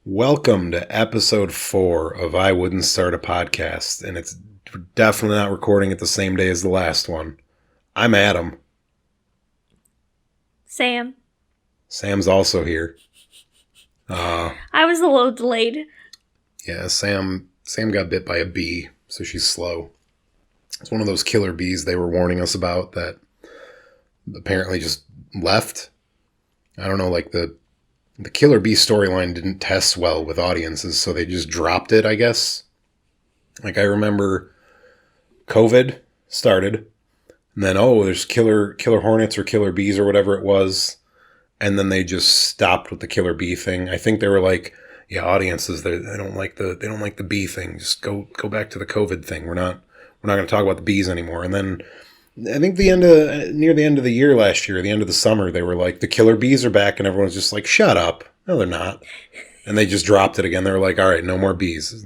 Welcome to episode 4 of I Wouldn't Start a Podcast, and it's definitely not recording it the same day as the last one. I'm Adam. Sam. Sam's also here. I was a little delayed. Yeah, Sam got bit by a bee, so she's slow. It's one of those killer bees they were warning us about that apparently just left. I don't know, like the killer bee storyline didn't test well with audiences, so they just dropped it, I guess. Like, I remember COVID started, and then, there's killer hornets or killer bees or whatever it was, and then they just stopped with the killer bee thing. I think they were like, yeah, audiences, they don't like the bee thing. Just go back to the COVID thing. We're not going to talk about the bees anymore. And then I think near the end of the year last year, the end of the summer, they were like, the killer bees are back, and everyone's just like, shut up. No, they're not. And they just dropped it again. They were like, all right, no more bees.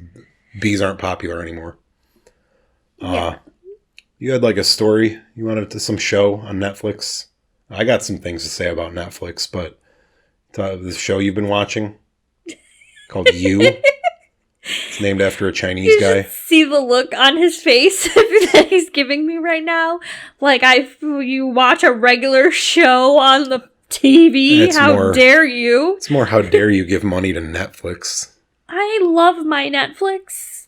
Bees aren't popular anymore. Yeah. You had like a story you wanted to some show on Netflix. I got some things to say about Netflix, but the show you've been watching called You. It's named after a Chinese guy. See the look on his face that he's giving me right now? Like, you watch a regular show on the TV? How dare you? It's more, how dare you give money to Netflix? I love my Netflix.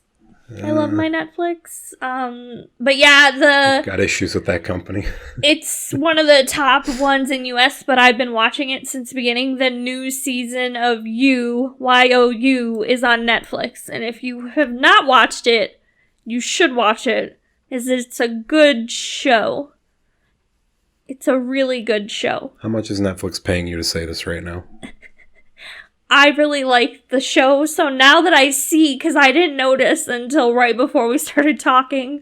But yeah, got issues with that company. It's one of the top ones in US, but I've been watching it since the beginning. The new season of You, Y-O-U, is on Netflix. And if you have not watched it, you should watch it, as it's a good show. It's a really good show. How much is Netflix paying you to say this right now? I really like the show, so now that I see, because I didn't notice until right before we started talking,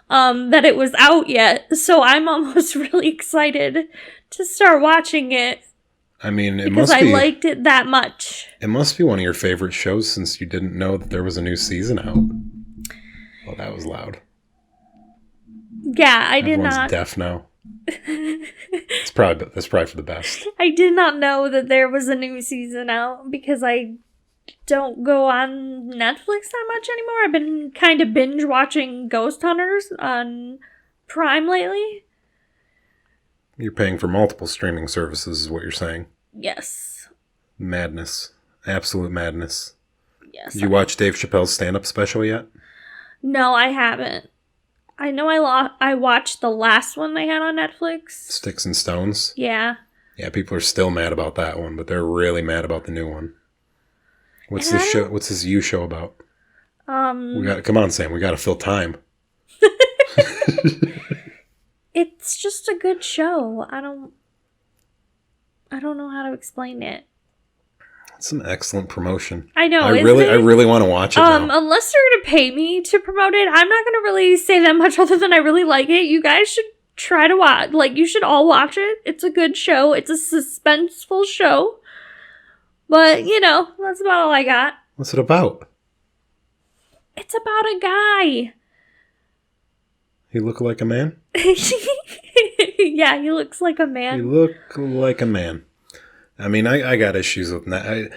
that it was out yet, so I'm almost really excited to start watching it. I mean, because I liked it that much. It must be one of your favorite shows since you didn't know that there was a new season out. Well, that was loud. Yeah, I did not. Everyone's deaf now. That's probably for the best. I did not know that there was a new season out because I don't go on Netflix that much anymore. I've been kind of binge watching Ghost Hunters on Prime lately. You're paying for multiple streaming services is what you're saying. Yes. Madness. Absolute madness. Yes. Did you watch Dave Chappelle's stand-up special yet? No, I haven't. I know I watched the last one they had on Netflix. Sticks and Stones? Yeah. Yeah, people are still mad about that one, but they're really mad about the new one. What's this show? What's this You show about? Come on, Sam. We got to fill time. It's just a good show. I don't know how to explain it. It's an excellent promotion. I know. I really want to watch it now. Unless they're going to pay me to promote it, I'm not going to really say that much other than I really like it. You guys should try to watch. Like, you should all watch it. It's a good show. It's a suspenseful show. But, that's about all I got. What's it about? It's about a guy. He look like a man? Yeah, he looks like a man. He look like a man. I mean, I got issues with I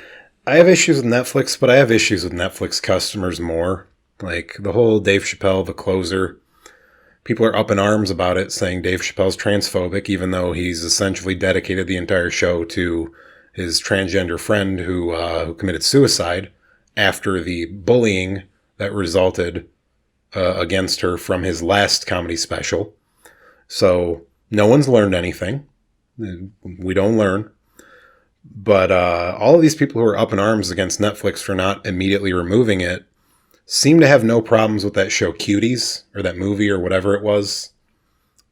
have issues with Netflix, but I have issues with Netflix customers more. Like, the whole Dave Chappelle, the closer. People are up in arms about it, saying Dave Chappelle's transphobic, even though he's essentially dedicated the entire show to his transgender friend who committed suicide after the bullying that resulted against her from his last comedy special. So, no one's learned anything. We don't learn. But all of these people who are up in arms against Netflix for not immediately removing it seem to have no problems with that show Cuties, or that movie, or whatever it was.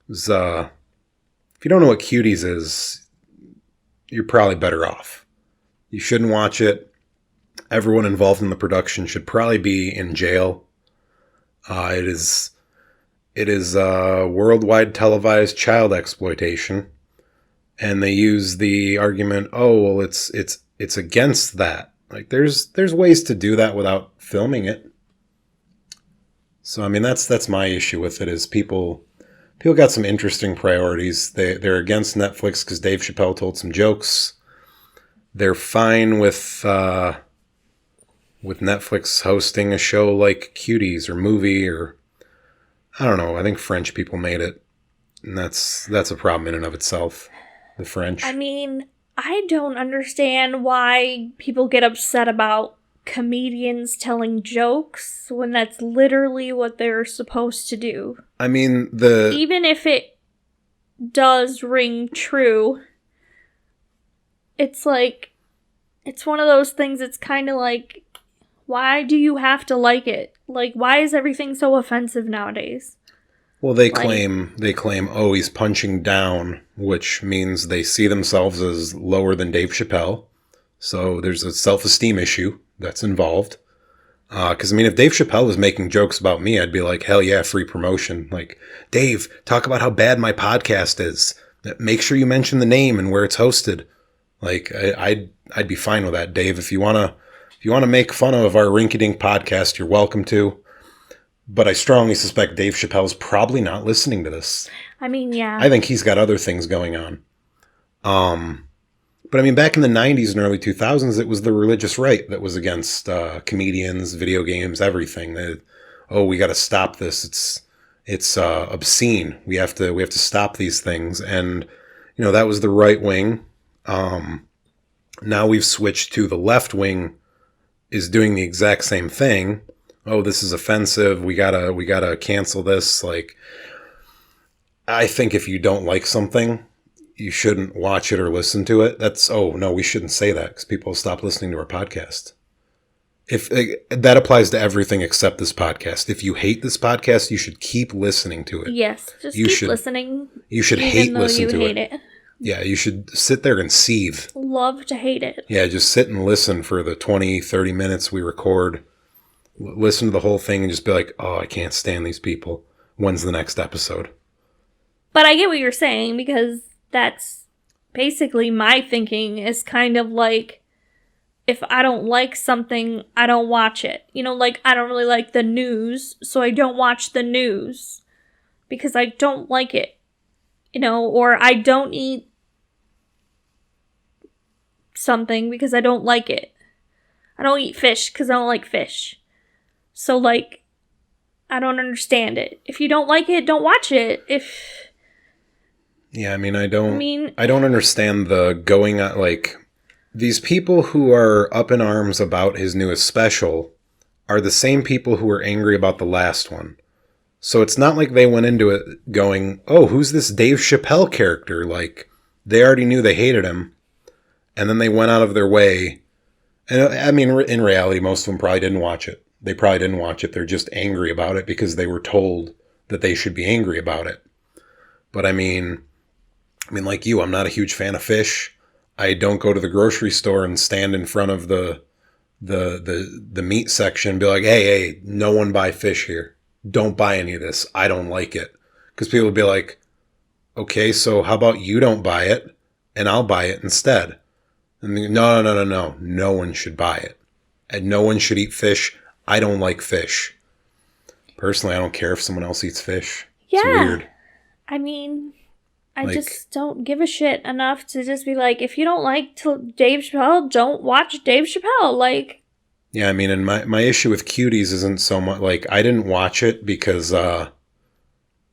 If you don't know what Cuties is, you're probably better off. You shouldn't watch it. Everyone involved in the production should probably be in jail. It is worldwide televised child exploitation. And they use the argument, it's against that. Like, there's ways to do that without filming it. So, I mean, that's my issue with it, is people got some interesting priorities. They're against Netflix because Dave Chappelle told some jokes. They're fine with with Netflix hosting a show like Cuties or Movie or I don't know. I think French people made it, and that's a problem in and of itself. The French. I mean, I don't understand why people get upset about comedians telling jokes when that's literally what they're supposed to do. I mean, even if it does ring true, it's like, it's one of those things. It's kind of like, why do you have to like it? Like, why is everything so offensive nowadays? Well, they claim, oh, he's punching down, which means they see themselves as lower than Dave Chappelle. So there's a self-esteem issue that's involved. Because, I mean, if Dave Chappelle was making jokes about me, I'd be like, hell yeah, free promotion. Like, Dave, talk about how bad my podcast is. Make sure you mention the name and where it's hosted. Like, I'd be fine with that, Dave. If you wanna make fun of our rinky-dink podcast, you're welcome to. But I strongly suspect Dave Chappelle's probably not listening to this. I mean, yeah. I think he's got other things going on. But I mean, back in the 90s and early 2000s, it was the religious right that was against comedians, video games, everything. We got to stop this. It's obscene. We have to stop these things. And, you know, that was the right wing. Now we've switched to the left wing is doing the exact same thing. Oh, this is offensive. We gotta cancel this. Like, I think if you don't like something, you shouldn't watch it or listen to it. We shouldn't say that because people stop listening to our podcast. If that applies to everything except this podcast. If you hate this podcast, you should keep listening to it. Yes, keep listening. You should listen to it. Yeah, you should sit there and seethe. Love to hate it. Yeah, just sit and listen for the 20, 30 minutes we record. Listen to the whole thing and just be like, oh, I can't stand these people. When's the next episode? But I get what you're saying, because that's basically my thinking is kind of like, if I don't like something, I don't watch it. You know, like, I don't really like the news, so I don't watch the news because I don't like it. You know, or I don't eat something because I don't like it. I don't eat fish because I don't like fish. So, like, I don't understand it. If you don't like it, don't watch it. Yeah, I mean, I don't understand the going on, like, these people who are up in arms about his newest special are the same people who were angry about the last one. So it's not like they went into it going, oh, who's this Dave Chappelle character? Like, they already knew they hated him. And then they went out of their way. And I mean, in reality, most of them probably didn't watch it. They probably didn't watch it. They're just angry about it because they were told that they should be angry about it. But I mean, like you, I'm not a huge fan of fish. I don't go to the grocery store and stand in front of the meat section and be like, hey, no one buy fish here. Don't buy any of this. I don't like it. Because people would be like, okay, so how about you don't buy it and I'll buy it instead? And no. No one should buy it. And no one should eat fish. I don't like fish. Personally, I don't care if someone else eats fish. Yeah. It's weird. I mean, I just don't give a shit enough to just be like, if you don't like Dave Chappelle, don't watch Dave Chappelle. Like, yeah, I mean, and my issue with Cuties isn't so much, like, I didn't watch it because the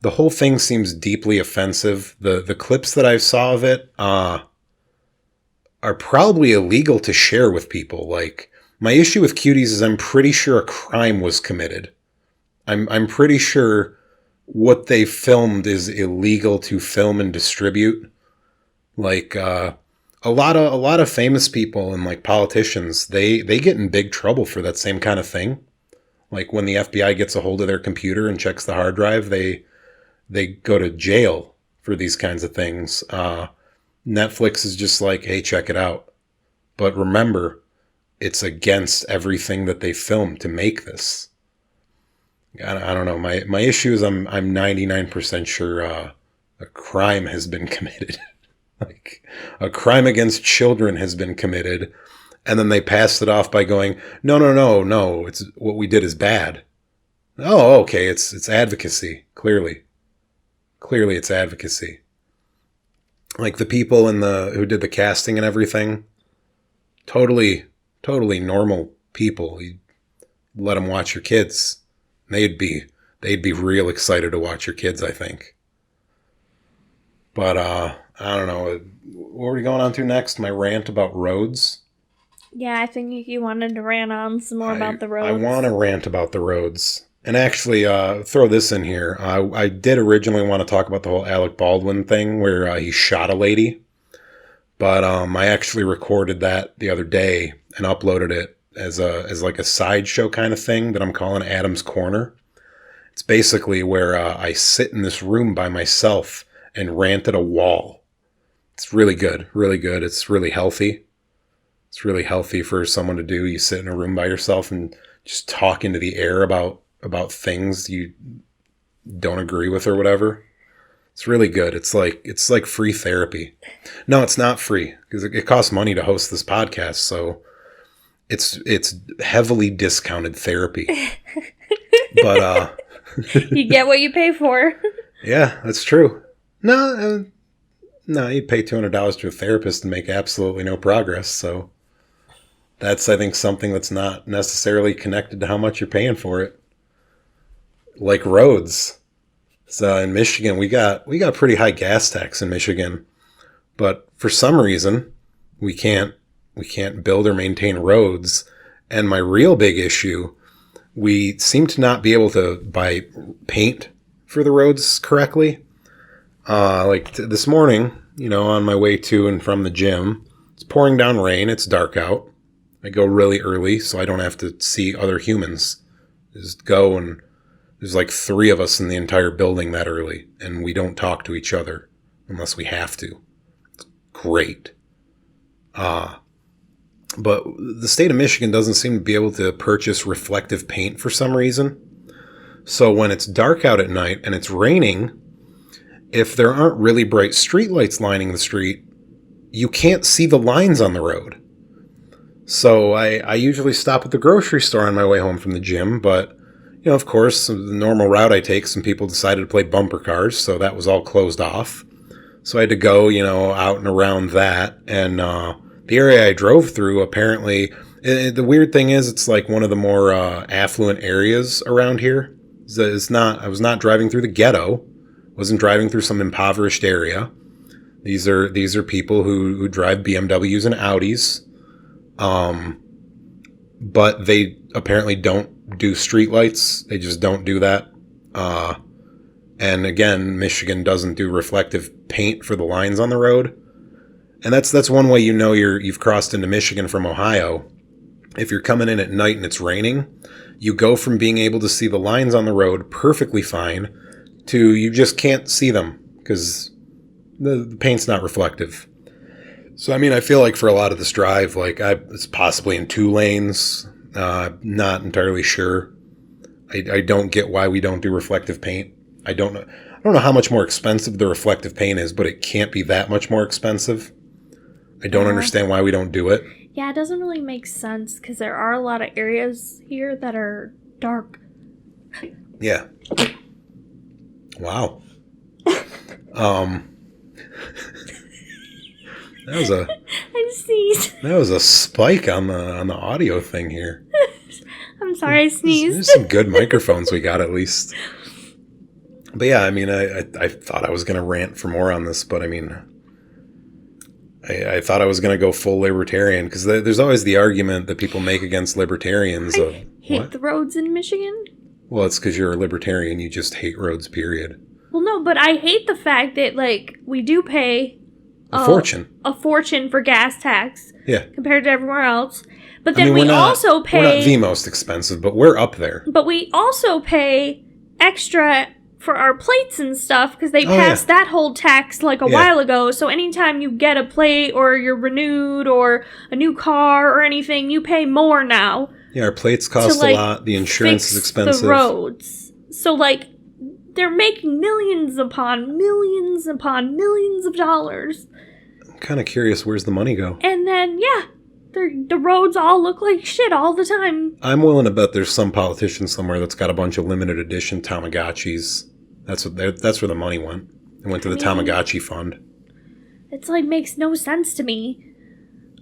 whole thing seems deeply offensive. The clips that I saw of it are probably illegal to share with people. Like, my issue with Cuties is I'm pretty sure a crime was committed. I'm pretty sure what they filmed is illegal to film and distribute. Like, a lot of famous people and like politicians, they get in big trouble for that same kind of thing. Like when the FBI gets a hold of their computer and checks the hard drive, they go to jail for these kinds of things. Netflix is just like, hey, check it out. But remember, it's against everything that they filmed to make this. I don't know. My issue is I'm 99% sure a crime has been committed. Like, a crime against children has been committed, and then they passed it off by going, no, it's what we did is bad. Oh, okay, it's advocacy. Clearly it's advocacy. Like the people who did the casting and everything, totally normal people. You let them watch your kids. They'd be real excited to watch your kids, I think. But I don't know. What are we going on to next? My rant about roads? Yeah, I think you wanted to rant on some more about the roads. I want to rant about the roads. And actually, throw this in here. I did originally want to talk about the whole Alec Baldwin thing where he shot a lady. But I actually recorded that the other day and uploaded it as like a sideshow kind of thing that I'm calling Adam's Corner. It's basically where I sit in this room by myself and rant at a wall. It's really good, really good. It's really healthy. It's really healthy for someone to do. You sit in a room by yourself and just talk into the air about things you don't agree with or whatever. It's really good. It's like free therapy. No, it's not free because it costs money to host this podcast. So it's heavily discounted therapy. But you get what you pay for. Yeah, that's true. No, you'd pay $200 to a therapist and make absolutely no progress. So that's, I think, something that's not necessarily connected to how much you're paying for it. Like roads. So in Michigan, we got pretty high gas tax in Michigan, but for some reason we can't build or maintain roads. And my real big issue, we seem to not be able to buy paint for the roads correctly. This morning, on my way to and from the gym, it's pouring down rain. It's dark out. I go really early so I don't have to see other humans. Just go, and there's like 3 of us in the entire building that early, and we don't talk to each other unless we have to. It's great. But the state of Michigan doesn't seem to be able to purchase reflective paint for some reason. So when it's dark out at night and it's raining, if there aren't really bright streetlights lining the street, you can't see the lines on the road. So I usually stop at the grocery store on my way home from the gym, but of course, the normal route I take, some people decided to play bumper cars, so that was all closed off. So I had to go, out and around that. And the area I drove through, apparently, the weird thing is it's like one of the more affluent areas around here. I was not driving through the ghetto. Wasn't driving through some impoverished area. These are people who drive BMWs and Audis. But they apparently don't do streetlights. They just don't do that. And again, Michigan doesn't do reflective paint for the lines on the road. And that's one way you've crossed into Michigan from Ohio. If you're coming in at night and it's raining, you go from being able to see the lines on the road perfectly fine to you just can't see them because the paint's not reflective. So, I feel like for a lot of this drive, it's possibly in 2 lanes. Not entirely sure. I don't get why we don't do reflective paint. I don't know how much more expensive the reflective paint is, but it can't be that much more expensive. I don't understand why we don't do it. Yeah, it doesn't really make sense because there are a lot of areas here that are dark. Yeah. Wow. That was a spike on the audio thing here. I'm sorry, I sneezed. There's some good microphones we got at least. But yeah, I thought I was going to rant for more on this, but I thought I was going to go full libertarian because there's always the argument that people make against libertarians. I hate the roads in Michigan. Well, it's because you're a libertarian. You just hate roads, period. Well, no, but I hate the fact that, we do pay a fortune. A fortune for gas tax. Yeah. Compared to everywhere else. But then we also pay... We're not the most expensive, but we're up there. But we also pay extra for our plates and stuff because they passed that whole tax a while ago. So anytime you get a plate or you're renewed or a new car or anything, you pay more now. Yeah, our plates cost a lot. The insurance is expensive. The roads. So, they're making millions upon millions upon millions of dollars. I'm kind of curious, where's the money go? And then, the roads all look like shit all the time. I'm willing to bet there's some politician somewhere that's got a bunch of limited edition Tamagotchis. That's where the money went. It went to the Tamagotchi fund. It's makes no sense to me.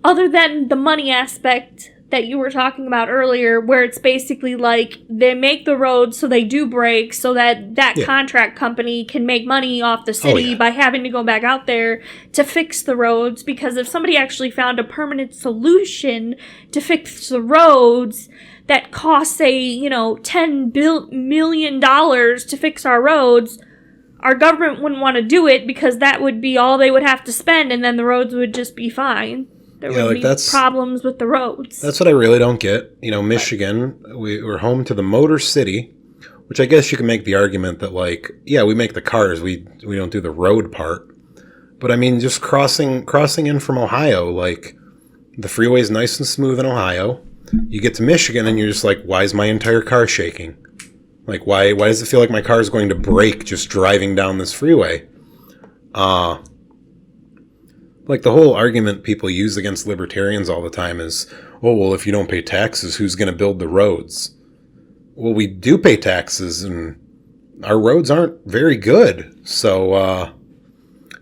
Other than the money aspect that you were talking about earlier, where it's basically like they make the roads so they do break so that contract company can make money off the city by having to go back out there to fix the roads. Because if somebody actually found a permanent solution to fix the roads that costs, say, $10 million to fix our roads, our government wouldn't want to do it because that would be all they would have to spend, and then the roads would just be fine. There would be problems with the roads. That's what I really don't get. Michigan, we're home to the Motor City, which I guess you can make the argument that, we make the cars, we don't do the road part. But I mean, just crossing in from Ohio, the freeway's nice and smooth in Ohio. You get to Michigan and you're just like, why is my entire car shaking? Why does it feel like my car is going to break just driving down this freeway? The whole argument people use against libertarians all the time is, oh, well, if you don't pay taxes, who's going to build the roads? Well, we do pay taxes, and our roads aren't very good. So,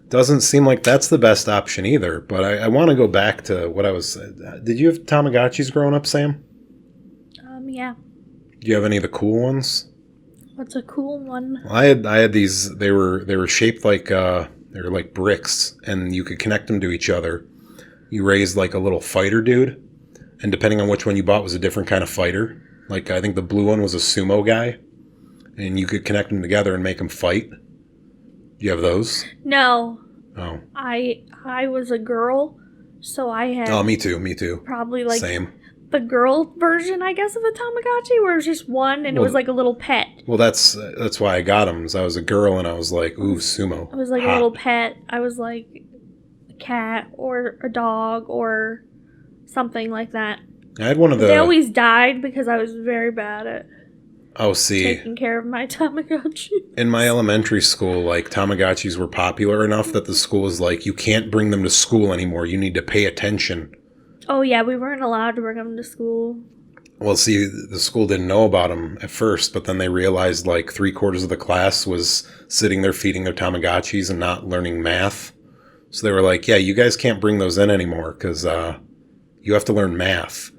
doesn't seem like that's the best option either. But I want to go back to what I was... Did you have Tamagotchis growing up, Sam? Yeah. Do you have any of the cool ones? What's a cool one? Well, I had these... They were shaped like... They were like bricks, and you could connect them to each other. You raised a little fighter dude, and depending on which one you bought was a different kind of fighter. I think the blue one was a sumo guy, and you could connect them together and make them fight. Do you have those? No. Oh. I was a girl, so I had... Oh, me too. Probably Same. The girl version, I guess, of a Tamagotchi, where it was just one, and it was like a little pet. Well, that's why I got them. I was a girl, and I was like, ooh, sumo. It was like a little pet. I was like a cat or a dog or something like that. I had one of the... They always died because I was very bad at taking care of my Tamagotchi. In my elementary school, Tamagotchis were popular enough that the school was like, you can't bring them to school anymore. You need to pay attention. Oh, yeah, we weren't allowed to bring them to school. Well, see, the school didn't know about them at first, but then they realized 3/4 of the class was sitting there feeding their Tamagotchis and not learning math. So they were like, yeah, you guys can't bring those in anymore because you have to learn math.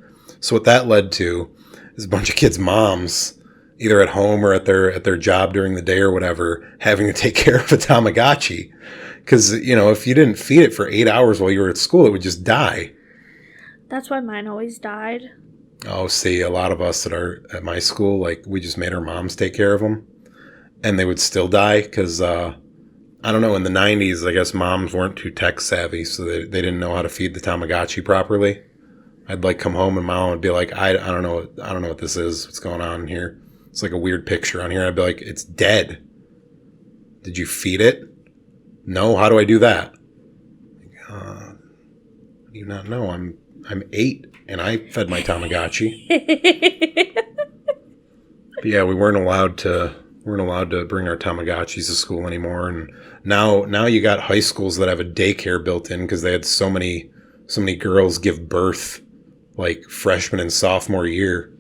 So what that led to is a bunch of kids' moms, either at home or at their job during the day or whatever, having to take care of a Tamagotchi. Because, if you didn't feed it for 8 hours while you were at school, it would just die. That's why mine always died. Oh, see, a lot of us that are at my school, we just made our moms take care of them. And they would still die because, I don't know, in the 90s, I guess moms weren't too tech savvy, so they didn't know how to feed the Tamagotchi properly. I'd come home and mom would be like, I don't know what this is. What's going on here? It's like a weird picture on here. I'd be like, it's dead. Did you feed it? No. How do I do that? Do you not know? I'm 8 and I fed my Tamagotchi. But yeah, we weren't allowed to bring our Tamagotchis to school anymore. And now you got high schools that have a daycare built in because they had so many girls give birth freshman and sophomore year.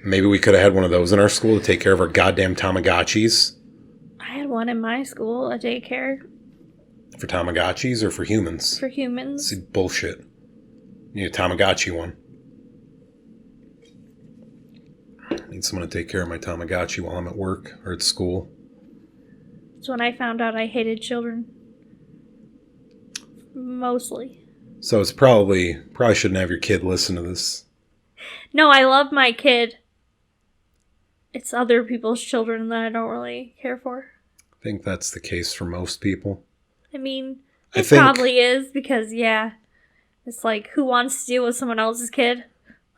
Maybe we could have had one of those in our school to take care of our goddamn Tamagotchis. I had one in my school, a daycare. For Tamagotchis or for humans? For humans. It's bullshit. You need a Tamagotchi one. I need someone to take care of my Tamagotchi while I'm at work or at school. That's when I found out I hated children. Mostly. So it's probably shouldn't have your kid listen to this. No, I love my kid. It's other people's children that I don't really care for. I think that's the case for most people. I mean, it probably is because, yeah, it's who wants to deal with someone else's kid?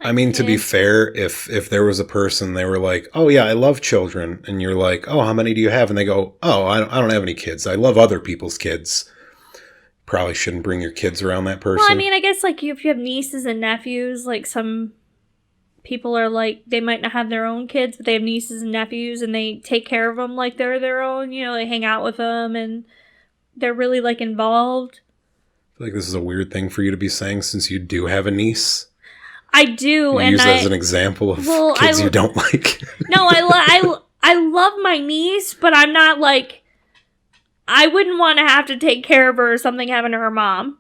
I mean, to be fair, if there was a person, they were like, oh, yeah, I love children. And you're like, oh, how many do you have? And they go, oh, I don't have any kids. I love other people's kids. Probably shouldn't bring your kids around that person. Well, I mean, I guess, if you have nieces and nephews, some people are they might not have their own kids, but they have nieces and nephews, and they take care of them like they're their own. They hang out with them, and they're really, involved. I feel like this is a weird thing for you to be saying since you do have a niece. I do, and use that as an example of kids you don't like. No, I love my niece, but I'm not I wouldn't want to have to take care of her or something having her mom.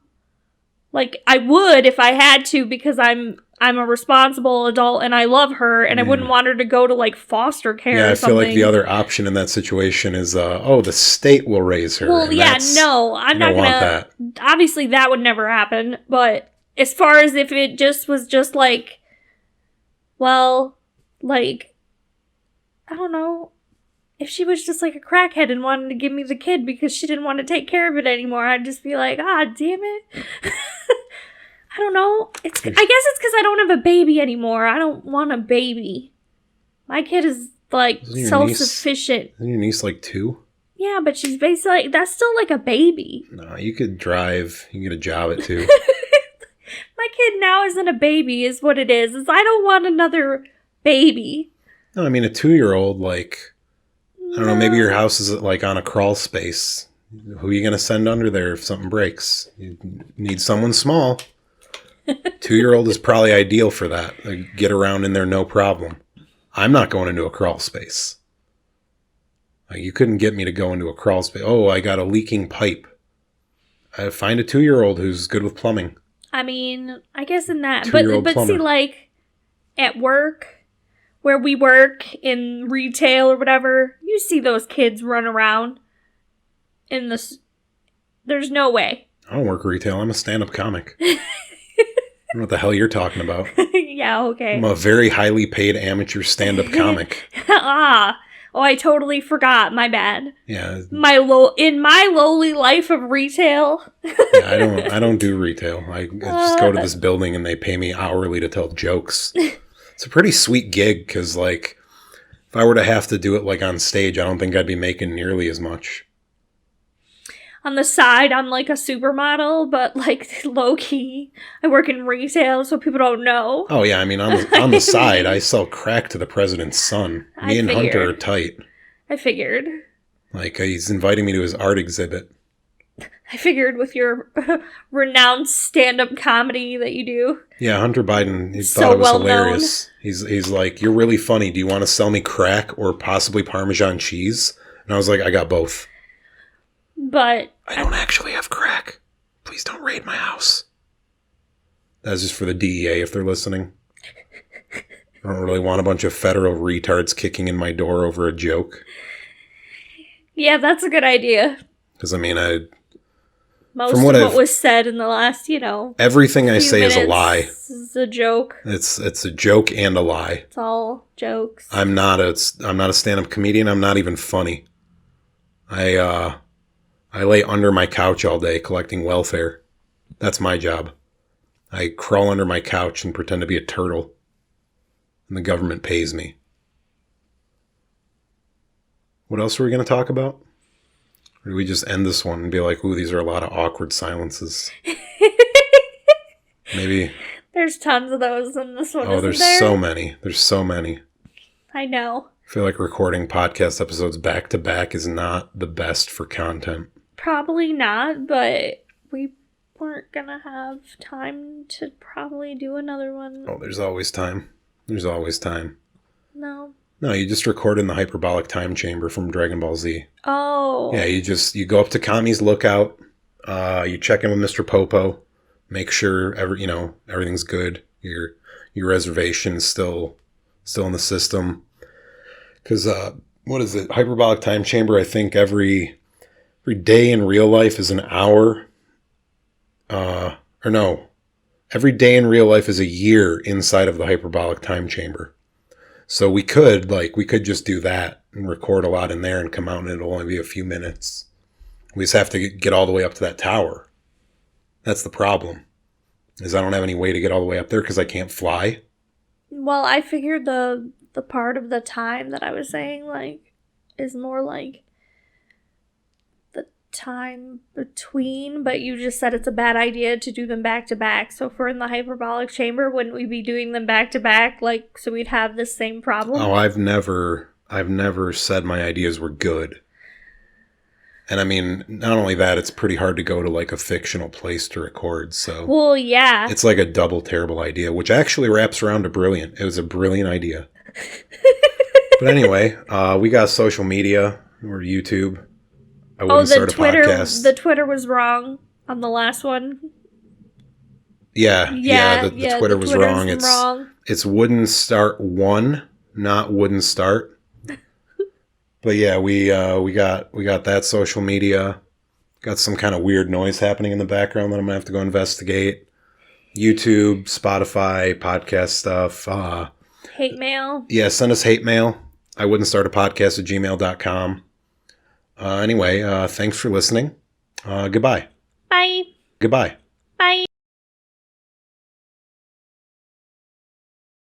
Like, I would if I had to, because I'm a responsible adult and I love her, and I wouldn't want her to go to, like, foster care or something. Yeah, I feel like the other option in that situation is, the state will raise her. Well, yeah, no, I'm not gonna... want that. Obviously, that would never happen, but as far as if it was just, like, well, like, I don't know, if she was just, like, a crackhead and wanted to give me the kid because she didn't want to take care of it anymore, I'd just be like, damn it. I don't know. I guess it's because I don't have a baby anymore. I don't want a baby. My kid is, like, self-sufficient. Isn't your niece, like, 2? Yeah, but she's basically... That's still, like, a baby. No, you could drive. You can get a job at 2. My kid now isn't a baby, is what it is. I don't want another baby. No, I mean, a 2-year-old, like... I don't know, maybe your house is, like, on a crawl space. Who are you going to send under there if something breaks? You need someone small. 2-year-old is probably ideal for that. Like, get around in there, no problem. I'm not going into a crawl space. Like, you couldn't get me to go into a crawl space. Oh, I got a leaking pipe. I find a 2-year-old who's good with plumbing. I mean, I guess in that... Two-year-old But see, like, at work... Where we work in retail or whatever, you see those kids run around in the... There's no way. I don't work retail. I'm a stand-up comic. I don't know what the hell you're talking about. Yeah, okay. I'm a very highly paid amateur stand-up comic. Oh, I totally forgot. My bad. Yeah. In my lowly life of retail. Yeah, I don't do retail. I just go to this building and they pay me hourly to tell jokes. It's a pretty sweet gig because, like, if I were to have to do it, like, on stage, I don't think I'd be making nearly as much. On the side, I'm, like, a supermodel, but, like, low-key, I work in retail, so people don't know. Oh, yeah, I mean, on the side, I sell crack to the president's son. Me and Hunter are tight. I figured. Like, he's inviting me to his art exhibit. I figured with your renowned stand-up comedy that you do. Yeah, Hunter Biden, he thought it was hilarious. He's like, you're really funny. Do you want to sell me crack or possibly Parmesan cheese? And I was like, I got both. But... I don't actually have crack. Please don't raid my house. That's just for the DEA if they're listening. I don't really want a bunch of federal retards kicking in my door over a joke. Yeah, that's a good idea. Because, I mean, Most of what was said in the last, everything I say is a lie. It's a joke. It's a joke and a lie. It's all jokes. I'm not a stand-up comedian. I'm not even funny. I lay under my couch all day collecting welfare. That's my job. I crawl under my couch and pretend to be a turtle. And the government pays me. What else are we going to talk about? Or do we just end this one and be like, ooh, these are a lot of awkward silences? Maybe. There's tons of those in this one. Oh, there's so many. There's so many. I know. I feel like recording podcast episodes back to back is not the best for content. Probably not, but we weren't going to have time to probably do another one. Oh, there's always time. There's always time. No. No, you just record in the hyperbolic time chamber from Dragon Ball Z. Oh. Yeah, you go up to Kami's Lookout, you check in with Mr. Popo, make sure everything's good. Your reservation is still in the system. Because what is it? Hyperbolic time chamber. I think every day in real life is an hour. Every day in real life is a year inside of the hyperbolic time chamber. So we could just do that and record a lot in there and come out and it'll only be a few minutes. We just have to get all the way up to that tower. That's the problem. Is I don't have any way to get all the way up there because I can't fly. Well, I figured the part of the time that I was saying, like, is more like the time between, but you just said it's a bad idea to do them back to back. So if we're in the hyperbolic chamber, wouldn't we be doing them back to back, like, so we'd have this same problem? Oh, I've never said my ideas were good. And I mean, not only that, it's pretty hard to go to like a fictional place to record, so... Well, yeah. It's like a double terrible idea, which actually wraps around to brilliant. It was a brilliant idea. But anyway, we got social media, or YouTube. I wouldn't start a podcast. The Twitter was wrong on the last one. Yeah, the Twitter was wrong. Twitter's wrong. It's Wouldn't Start 1, not Wouldn't Start. But yeah, we got that social media. Got some kind of weird noise happening in the background that I'm gonna have to go investigate. YouTube, Spotify, podcast stuff. Hate mail. Yeah, send us hate mail. I wouldn't start a podcast at gmail.com. Anyway, thanks for listening. Goodbye. Bye. Goodbye. Bye.